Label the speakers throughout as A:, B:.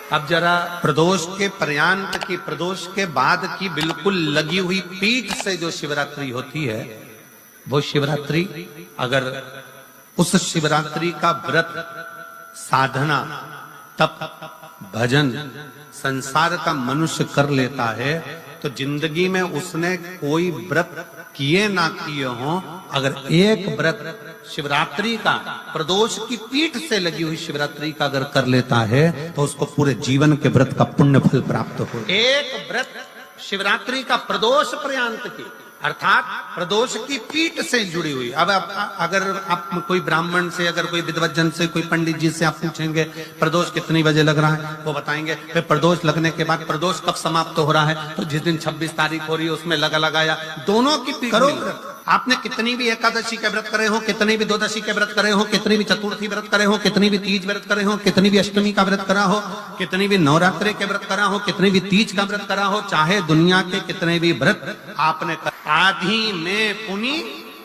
A: अब जरा प्रदोष के पर्यांत की, प्रदोष के बाद की बिल्कुल लगी हुई पीठ से जो शिवरात्रि होती है, वो शिवरात्रि अगर उस शिवरात्रि का व्रत, साधना, तप, भजन संसार का मनुष्य कर लेता है तो जिंदगी में उसने कोई व्रत किए ना किए हो, अगर एक व्रत शिवरात्रि का, प्रदोष की पीठ से लगी हुई शिवरात्रि का अगर कर लेता है तो उसको पूरे जीवन के व्रत का पुण्य फल प्राप्त हो। एक व्रत शिवरात्रि का प्रदोष पर्यंत की, अर्थात प्रदोष की पीठ से जुड़ी हुई। अब अगर आप कोई ब्राह्मण से, अगर कोई विद्वज्जन से, कोई पंडित जी से आप पूछेंगे प्रदोष कितनी बजे लग रहा है, वो बताएंगे। फिर प्रदोष लगने के बाद प्रदोष कब समाप्त हो रहा है, तो जिस दिन 26 तारीख हो रही है उसमें लगाया। दोनों की पीठ करो। आपने कितनी भी एकादशी के व्रत करे हो, कितनी भी द्वादशी के व्रत करे हो, कितनी भी चतुर्थी व्रत करे हो, कितनी भी तीज व्रत करे हो, कितनी भी अष्टमी का व्रत करा हो, कितनी भी नवरात्रि के व्रत करा हो, कितनी भी तीज का व्रत करा हो, चाहे दुनिया के कितने भी व्रत आपने आधी में पुनी,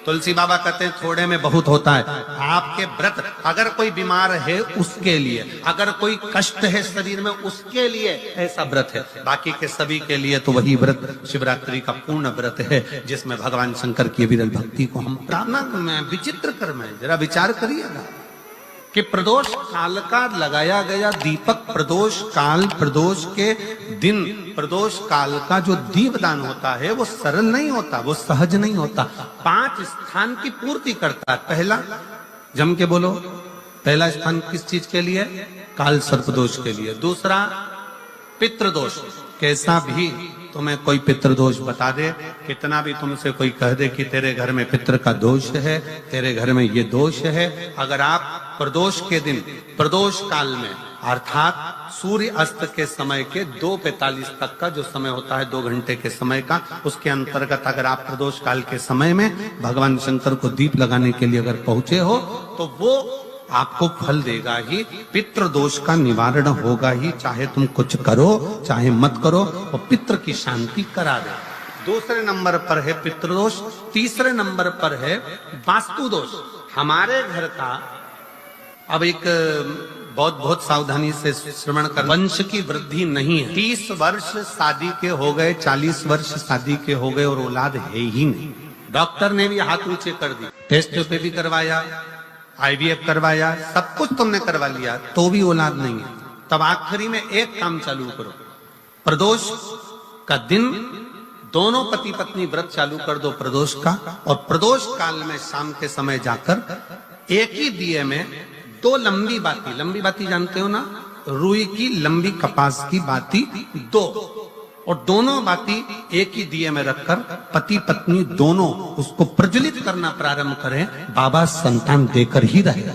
A: तुलसी बाबा कहते हैं थोड़े में बहुत होता है। आपके व्रत, अगर कोई बीमार है उसके लिए, अगर कोई कष्ट है शरीर में उसके लिए ऐसा व्रत है, बाकी के सभी के लिए तो वही व्रत शिवरात्रि का पूर्ण व्रत है, जिसमें भगवान शंकर की विरल भक्ति को हम प्रार्थना में विचित्र कर्म है। जरा विचार करिएगा कि प्रदोष काल का लगाया गया दीपक, प्रदोष काल, प्रदोष के दिन, प्रदोष काल का जो दीपदान होता है वो सरल नहीं होता, वो सहज नहीं होता। 5 स्थान की पूर्ति करता है। पहला, जम के बोलो, पहला स्थान किस चीज के लिए? काल सर्पदोष के लिए। दूसरा, पितृदोष। कैसा भी तुम्हें कोई पितृदोष बता दे, कितना भी तुमसे कोई कह दे कि तेरे घर में पितृ का दोष है, तेरे घर में ये दोष है, अगर आप प्रदोष के दिन, प्रदोष काल में, अर्थात सूर्य अस्त के समय के 2:45 तक का जो समय होता है, 2 घंटे के समय का, उसके अंतर्गत अगर आप प्रदोष काल के समय में भगवान शंकर को दीप लगाने के लिए अगर पहुंचे हो तो वो आपको फल देगा ही, पितृदोष का निवारण होगा ही, चाहे तुम कुछ करो चाहे मत करो, वो पितृ की शांति करा दे। दूसरे नंबर पर है पितृदोष। तीसरे नंबर पर है वास्तु दोष। हमारे घर का, अब एक बहुत सावधानी से श्रवण कर, वंश की वृद्धि नहीं है। 30 वर्ष शादी के हो गए, 40 वर्ष शादी के हो गए और औलाद है ही नहीं। डॉक्टर ने भी हाथ ऊंचे कर दी, टेस्ट पे भी करवाया, IVF करवाया, सब कुछ तुमने करवा लिया, तो भी औलाद नहीं है। तब आखिरी में एक काम चालू करो, प्रदोष का दिन दोनों पति पत्नी व्रत चालू कर दो प्रदोष का, और प्रदोष काल में शाम के समय जाकर एक ही दिए में 2 लंबी बाती जानते हो ना, रुई की लंबी कपास की बाती 2, और दोनों बाती एक ही दिए में रखकर पति पत्नी दोनों उसको प्रज्वलित करना प्रारंभ करें, बाबा संतान देकर ही रहेगा,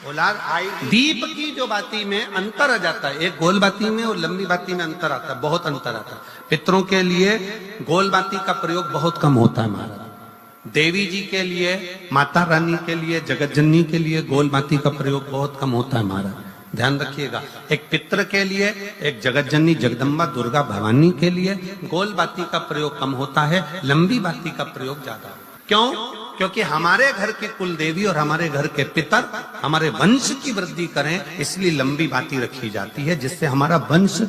A: औलाद आएगी। दीप की जो बाती में अंतर आ जाता है, एक गोल बाती में और लंबी बाती में अंतर आता है, बहुत अंतर आता है। पितरों के लिए गोल बाती का प्रयोग बहुत कम होता है महाराज। देवी जी के लिए, माता रानी के लिए, जगत जननी के लिए गोल बाती का प्रयोग बहुत कम होता है महाराज, ध्यान रखिएगा। एक पितृ के लिए, एक जगत जननी जगदम्बा दुर्गा भवानी के लिए गोल बाती का प्रयोग कम होता है, लंबी बाती का प्रयोग ज्यादा। क्यों? क्योंकि हमारे घर की कुल देवी और हमारे घर के पितर हमारे वंश की वृद्धि करें, इसलिए लंबी बाती रखी जाती है, जिससे हमारा वंश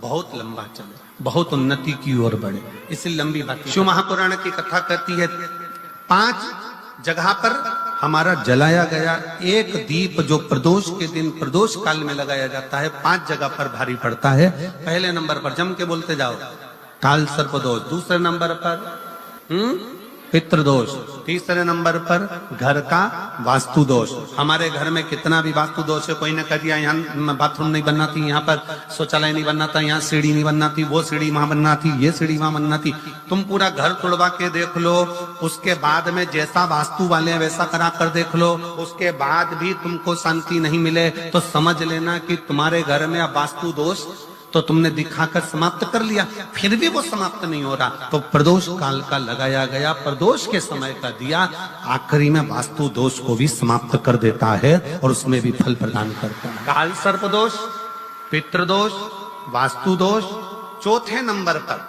A: बहुत लंबा चले, बहुत उन्नति की ओर बढ़े, इसलिए लंबी बाती। शिव महापुराण की कथा कहती है 5 जगह पर हमारा जलाया गया एक दीप जो प्रदोष के दिन, प्रदोष काल में लगाया जाता है, 5 जगह पर भारी पड़ता है। पहले नंबर पर, जम के बोलते जाओ, काल सर्पदोष। दूसरे नंबर पर पितृदोष। तीसरे नंबर पर घर का वास्तु दोष। हमारे घर में कितना भी वास्तु दोष है, कोई ने कह दिया यहाँ बाथरूम नहीं बनना थी, यहाँ पर शौचालय नहीं बनना था, यहाँ सीढ़ी नहीं बनना थी, वो सीढ़ी वहां बनना थी, ये सीढ़ी वहां बनना थी। तुम पूरा घर तुड़वा के देख लो, उसके बाद में जैसा वास्तु वाले हैं वैसा करा कर देख लो, उसके बाद भी तुमको शांति नहीं मिले तो समझ लेना कि तुम्हारे घर में अब वास्तु दोष तो तुमने दिखाकर समाप्त कर लिया, फिर भी वो समाप्त नहीं हो रहा, तो प्रदोष काल का लगाया गया प्रदोष के समय का दिया आखिरी में वास्तु दोष को भी समाप्त कर देता है और उसमें भी फल प्रदान करता है। काल सर्पदोष, पितृदोष, वास्तु दोष। चौथे नंबर पर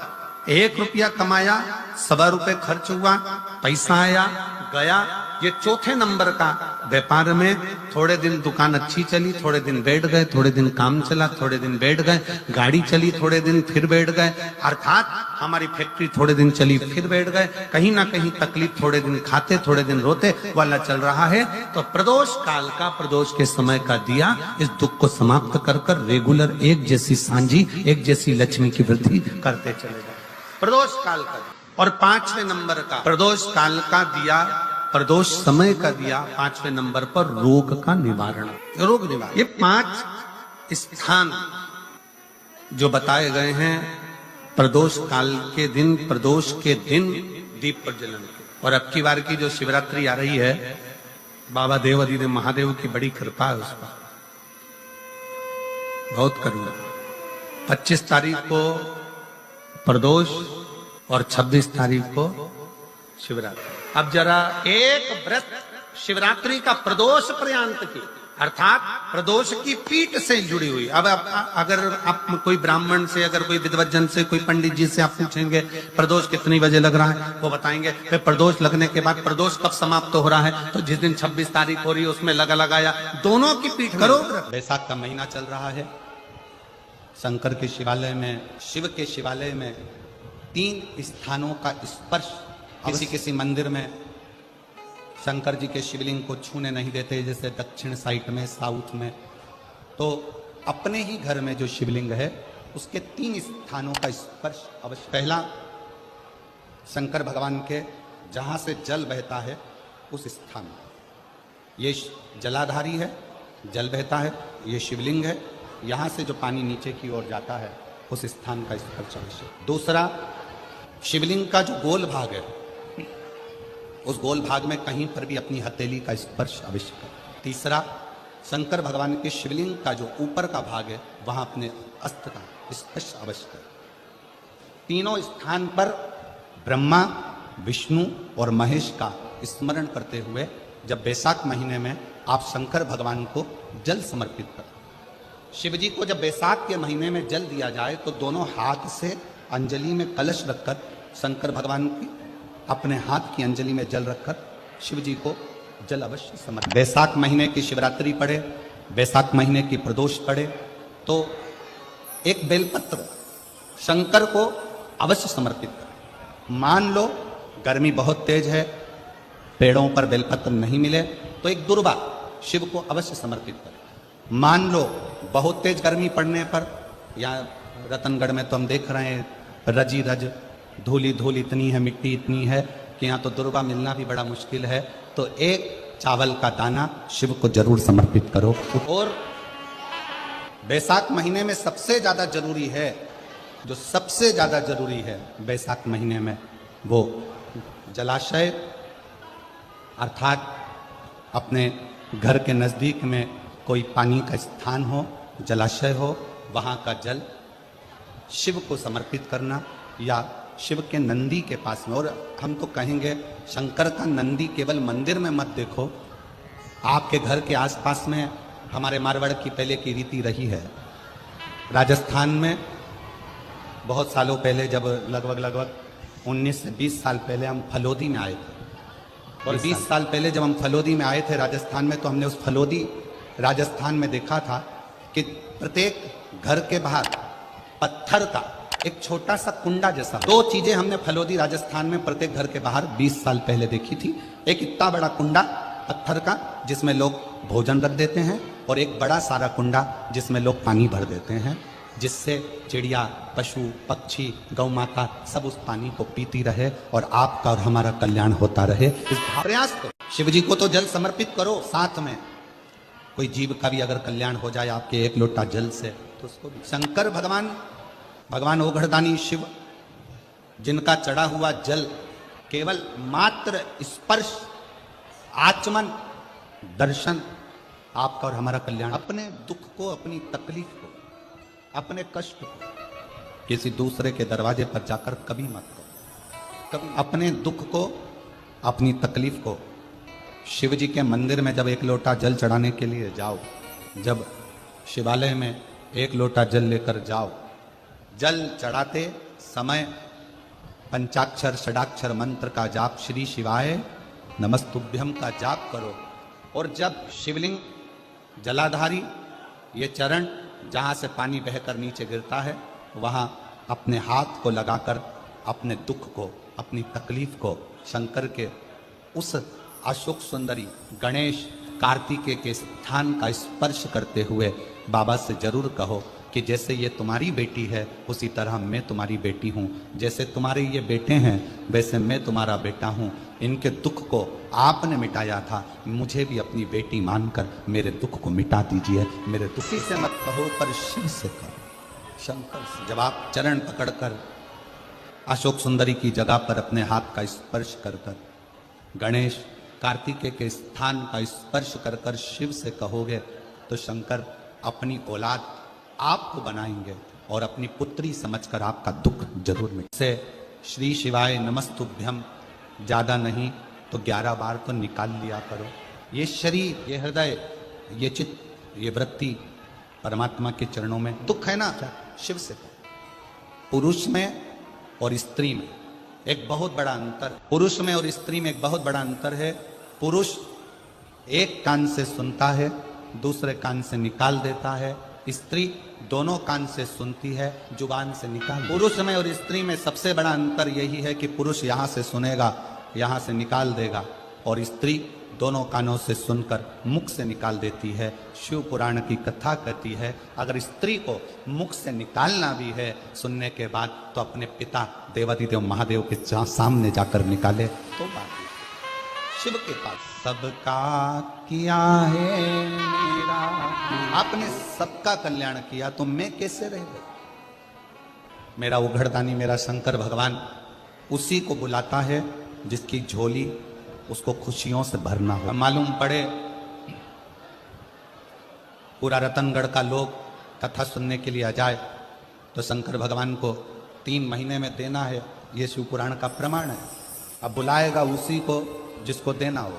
A: 1 रुपया कमाया, 1.25 रुपए खर्च हुआ, पैसा आया गया, ये चौथे नंबर का व्यापार में थोड़े दिन दुकान अच्छी चली, थोड़े दिन बैठ गए, थोड़े दिन काम चला, थोड़े दिन बैठ गए, गाड़ी चली, थोड़े दिन फिर बैठ गए, अर्थात हमारी फैक्ट्री थोड़े दिन चली फिर बैठ गए, कहीं ना कहीं तकलीफ, थोड़े दिन खाते थोड़े दिन रोते वाला चल रहा है। तो प्रदोष काल का, प्रदोष के समय का दिया इस दुख को समाप्त कर कर रेगुलर एक जैसी सांझी, एक जैसी लक्ष्मी की वृद्धि करते चले जाए। प्रदोष काल का। और 5वें नंबर का प्रदोष काल का दिया, प्रदोष समय का दिया 5वें नंबर पर रोग का निवारण, रोग निवारण। ये 5 स्थान जो बताए गए हैं प्रदोष काल के दिन, प्रदोष के दिन दीप प्रज्वलन के। और अब की बार की जो शिवरात्रि आ रही है, बाबा देवाधिदेव महादेव की बड़ी कृपा है उस पर, बहुत करुणा। 25 तारीख को प्रदोष और 26 तारीख को शिवरात्रि। अब जरा एक व्रत शिवरात्रि का प्रदोष पर्यंत की, अर्थात प्रदोष की पीठ से जुड़ी हुई। अब अगर आप कोई ब्राह्मण से, अगर कोई विद्वज्जन से, कोई पंडित जी से आप पूछेंगे प्रदोष कितनी बजे लग रहा है, वो बताएंगे। फिर प्रदोष लगने के बाद प्रदोष कब समाप्त हो रहा है, तो जिस दिन 26 तारीख हो रही है उसमें लगाया। दोनों की पीठ करो। बैसाख का महीना चल रहा है, शंकर के शिवालय में, शिव के शिवालय में 3 स्थानों का स्पर्श, किसी किसी मंदिर में शंकर जी के शिवलिंग को छूने नहीं देते, जैसे दक्षिण साइड में, साउथ में। तो अपने ही घर में जो शिवलिंग है उसके 3 स्थानों का स्पर्श अवश्य। पहला, शंकर भगवान के जहां से जल बहता है उस स्थान, ये जलाधारी है, जल बहता है, ये शिवलिंग है, यहां से जो पानी नीचे की ओर जाता है उस स्थान का स्पर्श अवश्य। दूसरा, शिवलिंग का जो गोल भाग है उस गोल भाग में कहीं पर भी अपनी हथेली का स्पर्श अवश्य करें। तीसरा, शंकर भगवान के शिवलिंग का जो ऊपर का भाग है वहां अपने अस्त्र का स्पर्श अवश्य करें। तीनों स्थान पर ब्रह्मा, विष्णु और महेश का स्मरण करते हुए जब बैसाख महीने में आप शंकर भगवान को जल समर्पित करें। शिव जी को जब बैसाख के महीने में जल दिया जाए तो दोनों हाथ से अंजलि में कलश रखकर शंकर भगवान की, अपने हाथ की अंजलि में जल रखकर शिव जी को जल अवश्य समर्पित। बैसाख महीने की शिवरात्रि पड़े, बैसाख महीने की प्रदोष पड़े तो एक बेलपत्र शंकर को अवश्य समर्पित करें। मान लो गर्मी बहुत तेज है, पेड़ों पर बेलपत्र नहीं मिले तो एक दुर्वा शिव को अवश्य समर्पित करें। मान लो बहुत तेज गर्मी पड़ने पर, यहाँ रतनगढ़ में तो हम देख रहे हैं रजी रज, धूली धूल इतनी है, मिट्टी इतनी है कि यहाँ तो दुर्वा मिलना भी बड़ा मुश्किल है, तो एक चावल का दाना शिव को जरूर समर्पित करो। और बैसाख महीने में सबसे ज्यादा जरूरी है, जो सबसे ज्यादा जरूरी है बैसाख महीने में, वो जलाशय, अर्थात अपने घर के नजदीक में कोई पानी का स्थान हो, जलाशय हो, वहां का जल शिव को समर्पित करना, या शिव के नंदी के पास में। और हम तो कहेंगे शंकर का नंदी केवल मंदिर में मत देखो, आपके घर के आसपास में। हमारे मारवाड़ की पहले की रीति रही है, राजस्थान में बहुत सालों पहले, जब लगभग 19 से 20 साल पहले हम फलोदी में आए थे, और 20 साल पहले जब हम फलोदी में आए थे राजस्थान में, तो हमने उस फलोदी राजस्थान में देखा था कि प्रत्येक घर के बाहर पत्थर का एक छोटा सा कुंडा जैसा, 2 चीजें हमने फलोदी राजस्थान में प्रत्येक घर के बाहर 20 साल पहले देखी थी। एक इतना बड़ा कुंडा पत्थर का जिसमें लोग भोजन रख देते हैं, और एक बड़ा सारा कुंडा जिसमें लोग पानी भर देते हैं, जिससे चिड़िया, पशु, पक्षी, गौ माता सब उस पानी को पीती रहे और आपका और हमारा कल्याण होता रहे। इस प्रयास करो, शिव जी को तो जल समर्पित करो, साथ में कोई जीव का भी अगर कल्याण हो जाए आपके एक लोटा जल से, तो उसको भी। शंकर भगवान ओघड़दानी शिव, जिनका चढ़ा हुआ जल केवल मात्र स्पर्श, आचमन, दर्शन, आपका और हमारा कल्याण। अपने दुख को, अपनी तकलीफ को, अपने कष्ट को किसी दूसरे के दरवाजे पर जाकर कभी मत करो। कभी अपने दुख को, अपनी तकलीफ को शिव जी के मंदिर में जब एक लोटा जल चढ़ाने के लिए जाओ, जब शिवालय में एक लोटा जल लेकर जाओ, जल चढ़ाते समय पंचाक्षर षडाक्षर मंत्र का जाप, श्री शिवाय नमस्तुभ्यम का जाप करो। और जब शिवलिंग जलाधारी ये चरण जहां से पानी बहकर नीचे गिरता है, वहां अपने हाथ को लगाकर अपने दुख को, अपनी तकलीफ को शंकर के उस अशोक सुंदरी गणेश कार्तिकेय के स्थान का स्पर्श करते हुए बाबा से जरूर कहो कि जैसे ये तुम्हारी बेटी है उसी तरह मैं तुम्हारी बेटी हूँ, जैसे तुम्हारे ये बेटे हैं वैसे मैं तुम्हारा बेटा हूँ। इनके दुख को आपने मिटाया था, मुझे भी अपनी बेटी मानकर मेरे दुख को मिटा दीजिए। मेरे दुखी से मत कहो पर शिव से कहो, शंकर से। जब आप चरण पकड़कर अशोक सुंदरी की जगह पर अपने हाथ का स्पर्श कर कर गणेश कार्तिकेय के स्थान का स्पर्श कर कर शिव से कहोगे तो शंकर अपनी औलाद आपको बनाएंगे और अपनी पुत्री समझकर आपका दुख जरूर मिटे। से श्री शिवाय नमस्तुभ्यम ज्यादा नहीं तो 11 बार तो निकाल लिया करो। ये शरीर, ये हृदय, ये चित्त, ये वृत्ति परमात्मा के चरणों में। दुख है ना, शिव से। पुरुष में और स्त्री में एक बहुत बड़ा अंतर, पुरुष में और स्त्री में एक बहुत बड़ा अंतर है। पुरुष एक कान से सुनता है, दूसरे कान से निकाल देता है। स्त्री दोनों कान से सुनती है, जुबान से निकाल। पुरुष में और स्त्री में सबसे बड़ा अंतर यही है कि पुरुष यहां से सुनेगा, यहां से निकाल देगा, और स्त्री दोनों कानों से सुनकर मुख से निकाल देती है। शिव पुराण की कथा कहती है अगर स्त्री को मुख से निकालना भी है सुनने के बाद तो अपने पिता देवादिदेव महादेव के सामने जाकर निकाले तो बात शिव के पास। सबका किया है मेरा, आपने सबका कल्याण किया तो मैं कैसे रह गया। मेरा उघड़दानी मेरा शंकर भगवान उसी को बुलाता है जिसकी झोली उसको खुशियों से भरना हो। मालूम पड़े पूरा रतनगढ़ का लोग कथा सुनने के लिए आ जाए तो शंकर भगवान को 3 महीने में देना है, ये शिव पुराण का प्रमाण है। अब बुलाएगा उसी को जिसको देना हो,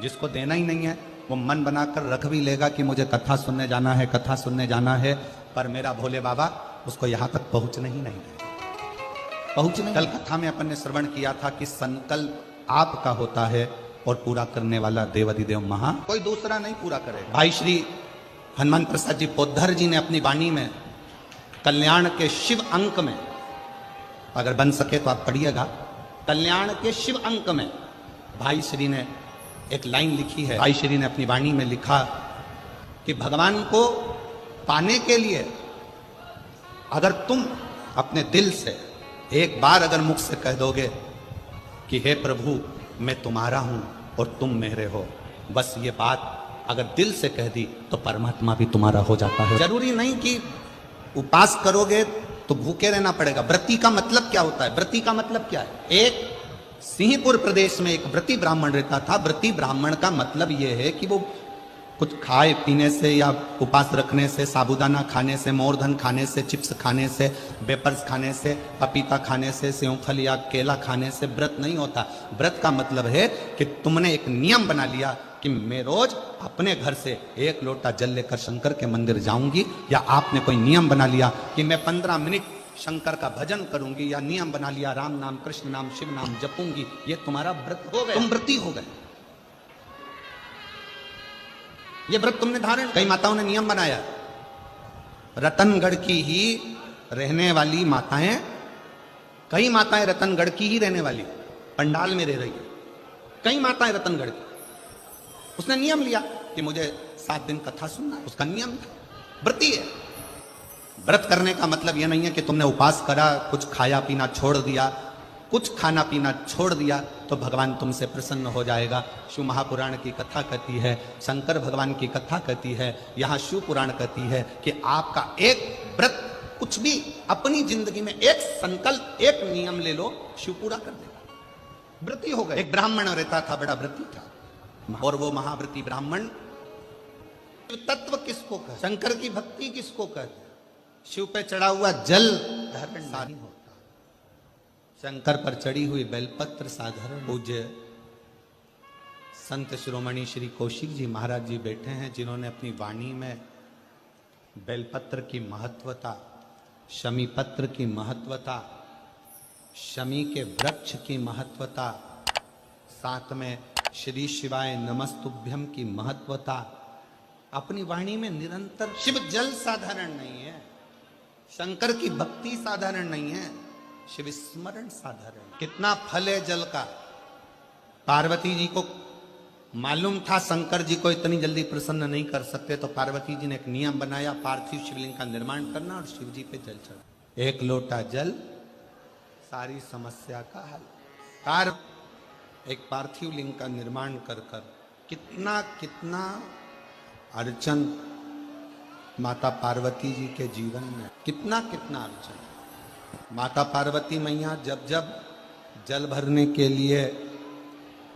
A: जिसको देना ही नहीं है वो मन बनाकर रख भी लेगा कि मुझे कथा सुनने जाना है, कथा सुनने जाना है, पर मेरा भोले बाबा उसको यहां तक पहुंचने ही नहीं देगा। पहुंचने कल कथा में अपन ने श्रवण किया था कि संकल्प आपका होता है और पूरा करने वाला देवादिदेव महा कोई दूसरा नहीं पूरा करेगा। भाई श्री हनुमान प्रसाद जी पोद्धर जी ने अपनी वाणी में कल्याण के शिव अंक में, अगर बन सके तो आप पढ़िएगा, कल्याण के शिव अंक में भाई श्री ने एक लाइन लिखी है। भाई श्री ने अपनी वाणी में लिखा कि भगवान को पाने के लिए अगर तुम अपने दिल से एक बार अगर मुख से कह दोगे कि हे प्रभु मैं तुम्हारा हूं और तुम मेरे हो, बस ये बात अगर दिल से कह दी तो परमात्मा भी तुम्हारा हो जाता है। जरूरी नहीं कि उपास करोगे तो भूखे रहना पड़ेगा। व्रती का मतलब क्या होता है? व्रती का मतलब क्या है? एक सिंहपुर प्रदेश में एक व्रती ब्राह्मण रहता था। व्रती ब्राह्मण का मतलब यह है कि वो कुछ खाए पीने से या उपास रखने से, साबूदाना खाने से, मोरधन खाने से, चिप्स खाने से, वेपर्स खाने से, पपीता खाने से, सेवफल या केला खाने से व्रत नहीं होता। व्रत का मतलब है कि तुमने एक नियम बना लिया कि मैं रोज अपने घर से 1 लोटा जल लेकर शंकर के मंदिर जाऊंगी, या आपने कोई नियम बना लिया कि मैं 15 मिनट शंकर का भजन करूंगी, या नियम बना लिया राम नाम, कृष्ण नाम, शिव नाम जपूंगी, ये तुम्हारा व्रत हो गया, तुम व्रती हो गए। ये व्रत तुमने धारण। कई माताओं ने नियम बनाया, रतनगढ़ की ही रहने वाली माताएं, कई माताएं रतनगढ़ की ही रहने वाली पंडाल में रह रही है, कई माताएं रतनगढ़ की। उसने नियम लिया कि मुझे 7 दिन कथा सुनना है, उसका नियम व्रती है। व्रत करने का मतलब यह नहीं है कि तुमने उपास करा, कुछ खाया पीना छोड़ दिया, कुछ खाना पीना छोड़ दिया तो भगवान तुमसे प्रसन्न हो जाएगा। शिव महापुराण की कथा कहती है, शंकर भगवान की कथा कहती है, यहाँ शिव पुराण कहती है कि आपका एक व्रत, कुछ भी अपनी जिंदगी में एक संकल्प, एक नियम ले लो, शिव पूरा कर देगा, व्रती हो गए। एक ब्राह्मण रहता था, बड़ा व्रती था, और वो महाव्रती ब्राह्मण तत्व किसको कह, शंकर की भक्ति किसको कहते, शिव पे चढ़ा हुआ जल धारण नहीं होता, शंकर पर चढ़ी हुई बेलपत्र साधारण। पूज्य संत शिरोमणि श्री कौशिक जी महाराज जी बैठे हैं, जिन्होंने अपनी वाणी में बेलपत्र की महत्वता, शमी पत्र की महत्वता, शमी के वृक्ष की महत्वता, साथ में श्री शिवाय नमस्तुभ्यम की महत्वता अपनी वाणी में निरंतर। शिव जल साधारण नहीं है, शंकर की भक्ति साधारण नहीं है, शिव स्मरण साधारण। कितना फल है जल का। पार्वती जी को मालूम था शंकर जी को इतनी जल्दी प्रसन्न नहीं कर सकते, तो पार्वती जी ने एक नियम बनाया, पार्थिव शिवलिंग का निर्माण करना और शिव जी पे जल चढ़ा। एक लोटा जल सारी समस्या का हल। एक पार्थिव लिंग का निर्माण कर कर कितना कितना अर्चन माता पार्वती जी के जीवन में, कितना कितना अर्चन। माता पार्वती मैया जब जब जल भरने के लिए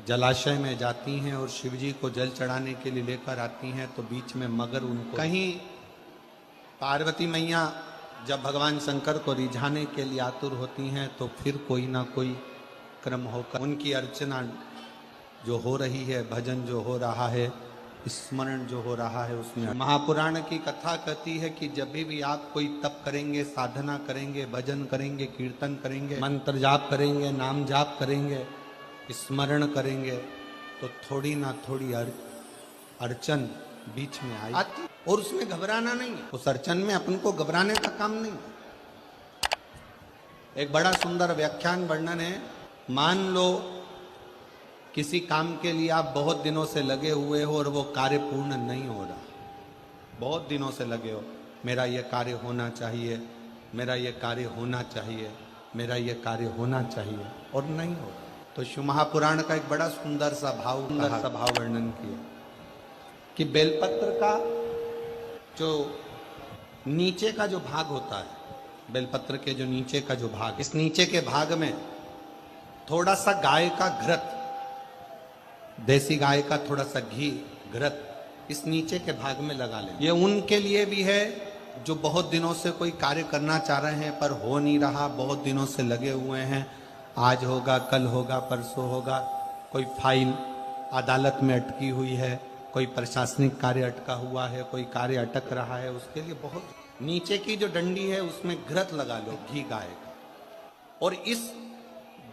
A: जलाशय में जाती हैं और शिव जी को जल चढ़ाने के लिए लेकर आती हैं, तो बीच में मगर उनको कहीं पार्वती मैया जब भगवान शंकर को रिझाने के लिए आतुर होती हैं, तो फिर कोई ना कोई क्रम होकर उनकी अर्चना जो हो रही है, भजन जो हो रहा है, स्मरण जो हो रहा है, उसमें महापुराण की कथा कहती है कि जब भी आप कोई तप करेंगे, साधना करेंगे, भजन करेंगे, कीर्तन करेंगे, मंत्र जाप करेंगे, नाम जाप करेंगे, स्मरण करेंगे, तो थोड़ी ना थोड़ी अर्चन बीच में आती, और उसमें घबराना नहीं है। उस अर्चन में अपन को घबराने का काम नहीं। एक बड़ा सुंदर व्याख्यान वर्णन है। मान लो किसी काम के लिए आप बहुत दिनों से लगे हुए हो और वो कार्य पूर्ण नहीं हो रहा, बहुत दिनों से लगे हो, मेरा ये कार्य होना चाहिए, मेरा ये कार्य होना चाहिए, मेरा ये कार्य होना चाहिए, और नहीं हो रहा। तो शिव महापुराण का एक बड़ा सुंदर सा भाव वर्णन किया कि बेलपत्र का जो नीचे का जो भाग होता है, बेलपत्र के जो नीचे का जो भाग, इस नीचे के भाग में थोड़ा सा गाय का घृत, देसी गाय का थोड़ा सा घी, घृत इस नीचे के भाग में लगा लें। ये उनके लिए भी है जो बहुत दिनों से कोई कार्य करना चाह रहे हैं पर हो नहीं रहा, बहुत दिनों से लगे हुए हैं, आज होगा, कल होगा, परसों होगा, कोई फाइल अदालत में अटकी हुई है, कोई प्रशासनिक कार्य अटका हुआ है, कोई कार्य अटक रहा है, उसके लिए बहुत नीचे की जो डंडी है उसमें घृत लगा लो, घी गाय का, और इस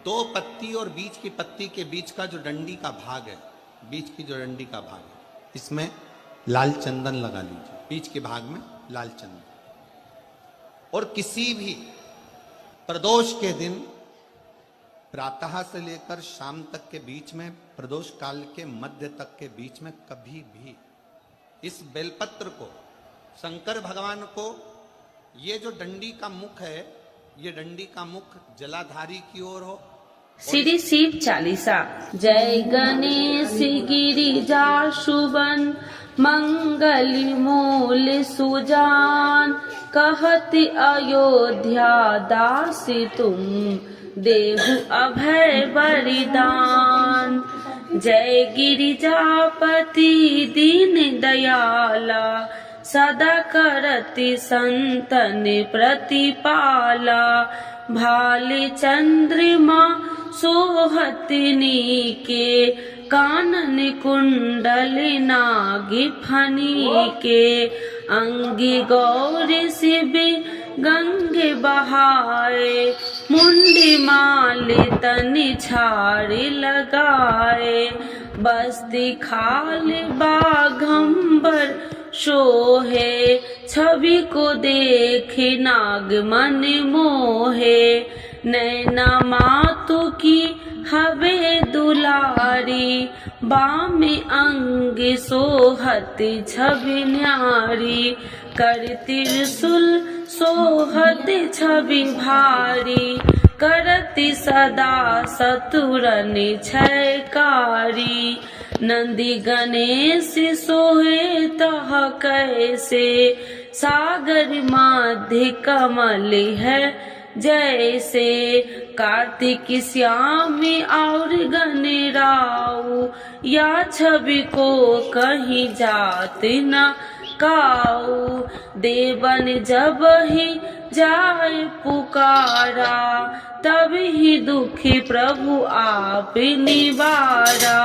A: दो पत्ती और बीच की पत्ती के बीच का जो डंडी का भाग है, बीच की जो डंडी का भाग है, इसमें लाल चंदन लगा लीजिए, बीच के भाग में लाल चंदन। और किसी भी प्रदोष के दिन प्रातः से लेकर शाम तक के बीच में, प्रदोष काल के मध्य तक के बीच में कभी भी इस बेलपत्र को, शंकर भगवान को, ये जो डंडी का मुख है, ये डंडी का मुख जलाधारी की ओर हो।
B: श्री शिव चालीसा। जय गणेश गिरिजा शुभन मंगल मूल सुजान, कहति अयोध्या दासी तुम देहु अभय बलिदान। जय गिरिजापति दीन दयाला, सदा करति संतन प्रतिपाला। भाले चंद्रमा सोहतनी के, कानन कुंडल नागी फनी के। अंगी गौरी शिव गंगे बहाए, मुंडी माले तनि छाड़ी लगाए। बस्ती खाल बाघंबर शोहे, छवि को देखे नाग मन मोहे। नैना मातु की हवे दुलारी, बामे अंग सोहत छवि न्यारी। कर त्रिशूल सोहत छवि भारी, करति सदा सतुरन छयकारी। नंदी गणेश सोहे तह कैसे, सागर मध्य कमल है जैसे। कार्तिक श्याम और गणराऊ, या छवि को कहीं जात न काऊ। देवन जब ही जाए पुकारा, तब ही दुखी प्रभु आप निवारा।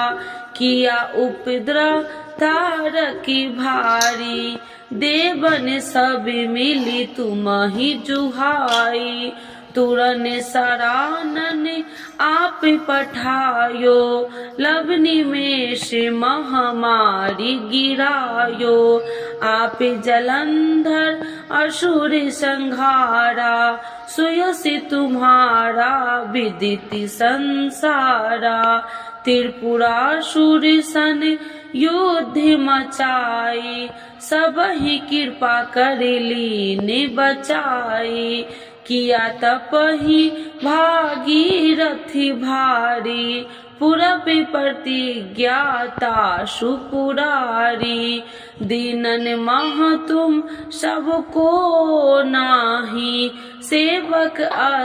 B: किया उपद्रव तारकी भारी, देवन सब मिली तुम ही जुहाई। तुरन सरानन आप पठायो, लवनी में से महामारी गिरायो। आप जलंधर असुर संहारा, सुयसि तुम्हारा विदित संसारा। त्रिपुरासुर सन युद्ध मचाई, सबहि कृपा कर लीन बचाई। किया तपहि भागीरथी भारी, पूरब प्रतिज्ञाता सुपुरारी। दीनन मह तुम सबको नाही, सेवक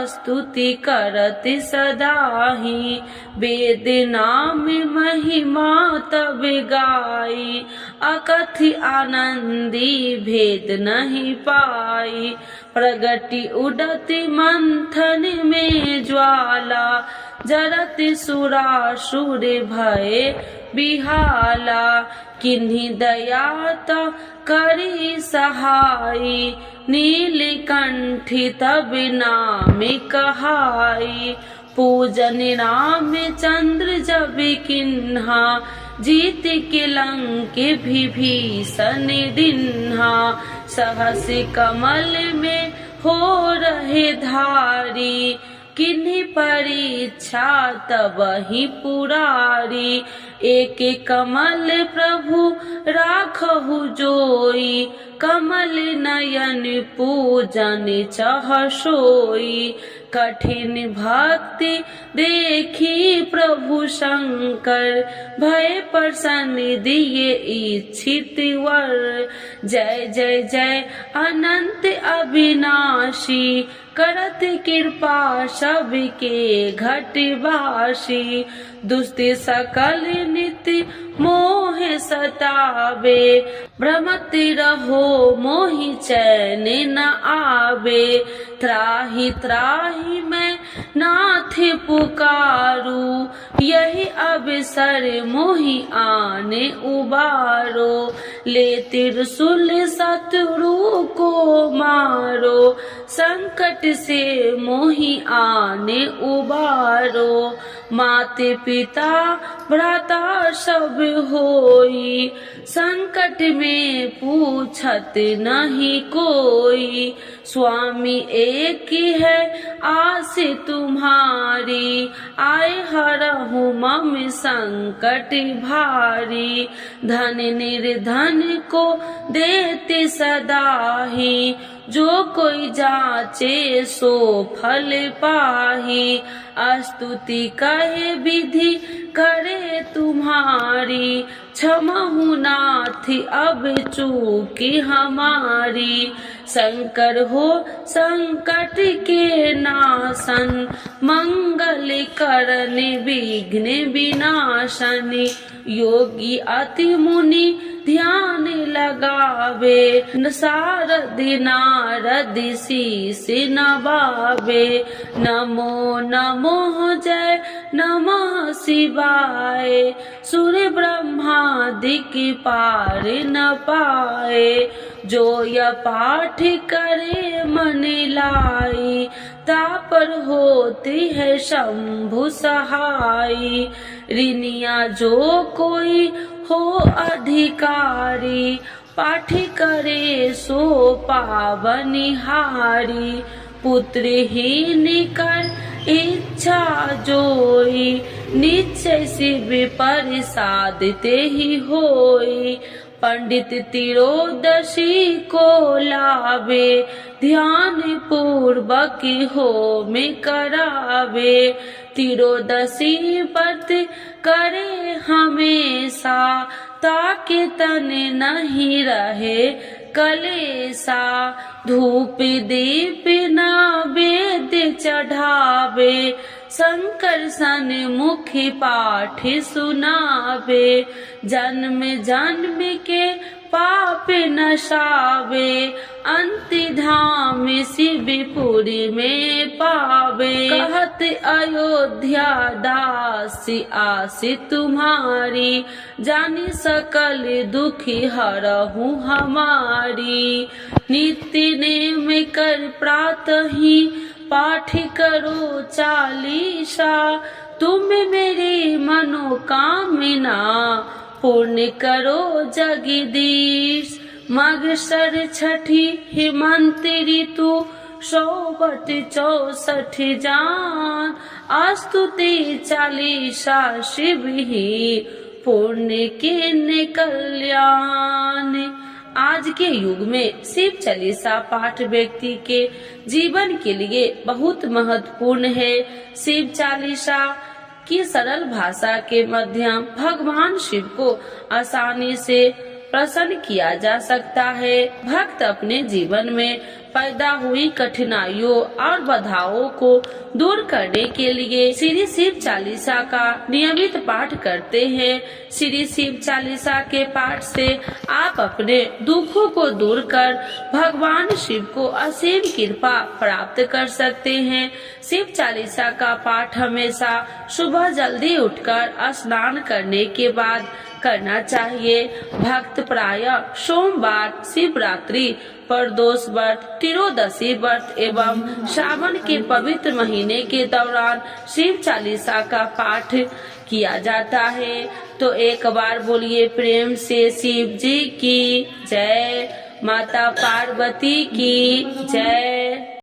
B: स्तुति करत सदाही। वेद नाम महिमा तब गाई, अकथि आनंदी भेद नहीं पाई। प्रगति उडति मंथन में ज्वाला, जरत सुरासुर भय बिहाला। किन्हीं दया त करी सहाई, नीलकंठी तब नाम कहाई। पूजन राम चंद्र जब किन्हा, जीत के लंक विभीषण दिन्हा। सहस कमल में हो रहे धारी, किन्हीं परीक्षा तब ही पुरारी। एक कमल प्रभु राखहु जोई, कमल नयन पूजन चह सोई। कठिन भक्ति देखी प्रभु शंकर, भय प्रसन्न दिए इच्छित वर। जय जय जय अनंत अविनाशी, करत कृपा सबके घटवासी। दुष्ट सकल नित्य मोह सतावे, भ्रमत रहो मोहि चैन न आवे। त्राहि त्राहि मैं नाथ पुकारू, यही अवसर मोहि आने उबारो। ले त्रिशूल शत्रु को मारो, संकट से मोहि आने उबारो। माते पिता भ्राता सब होई, संकट में पूछत नहीं कोई। स्वामी एक है आस तुम्हारी, आए हरहु मम संकट भारी। धन निर्धन को देते सदाही, जो कोई जाचे सो फल पाही। स्तुति कहे विधि करे तुम्हारी, क्षमहु नाथ अब चूकी हमारी। शंकर हो संकट के नाशन, मंगल करन विघ्न विनाशन। योगी अति मुनि ध्यान लगावे, सारद नारद शीस नवावे। नमो नमो जय नमः शिवाय, सुर ब्रह्मादिक पार न पाए। जो यह पाठ करे मन लाई, तापर होती है शंभु सहाई। ऋनिया जो कोई हो अधिकारी, पाठ करे सो पावनिहारी। पुत्रहीन कर इच्छा जोई, निश्चय शिव प्रसाद ते ही होई। पंडित तिरोदशी को लावे, ध्यान पूर्वक होम करावे। तिरोदशी व्रत करे हमेशा, ताकि तन नहीं रहे कलेसा। धूप दीप नैवेद्य चढ़ावे, शंकर सन मुखी पाठ सुनावे। जन्म जन्म के पाप नशावे, अंति धाम शिवपुरी में पावे। कहत अयोध्या दासी आसी तुम्हारी, जानी सकल दुखी हरहु हमारी। नित्य नेम कर प्रातः ही पाठ करो चालीसा, तुम मेरी मनोकामना पूर्ण करो जगदीश। माघ छठी हेमंत ऋतु 164 जान, आस्तुति चालीसा शिव ही पुण्य के कल्याण। आज के युग में शिव चालीसा पाठ व्यक्ति के जीवन के लिए बहुत महत्वपूर्ण है। शिव चालीसा की सरल भाषा के माध्यम भगवान शिव को आसानी से प्रसन्न किया जा सकता है। भक्त अपने जीवन में पैदा हुई कठिनाइयों और बाधाओं को दूर करने के लिए श्री शिव चालीसा का नियमित पाठ करते हैं। श्री शिव चालीसा के पाठ से आप अपने दुखों को दूर कर भगवान शिव को असीम कृपा प्राप्त कर सकते हैं। शिव चालीसा का पाठ हमेशा सुबह जल्दी उठकर स्नान करने के बाद करना चाहिए। भक्त प्रायः सोमवार, शिवरात्रि, प्रदोष व्रत, त्रयोदशी व्रत एवं श्रावण के पवित्र महीने के दौरान शिव चालीसा का पाठ किया जाता है। तो एक बार बोलिए प्रेम से शिव जी की जय, माता पार्वती की जय।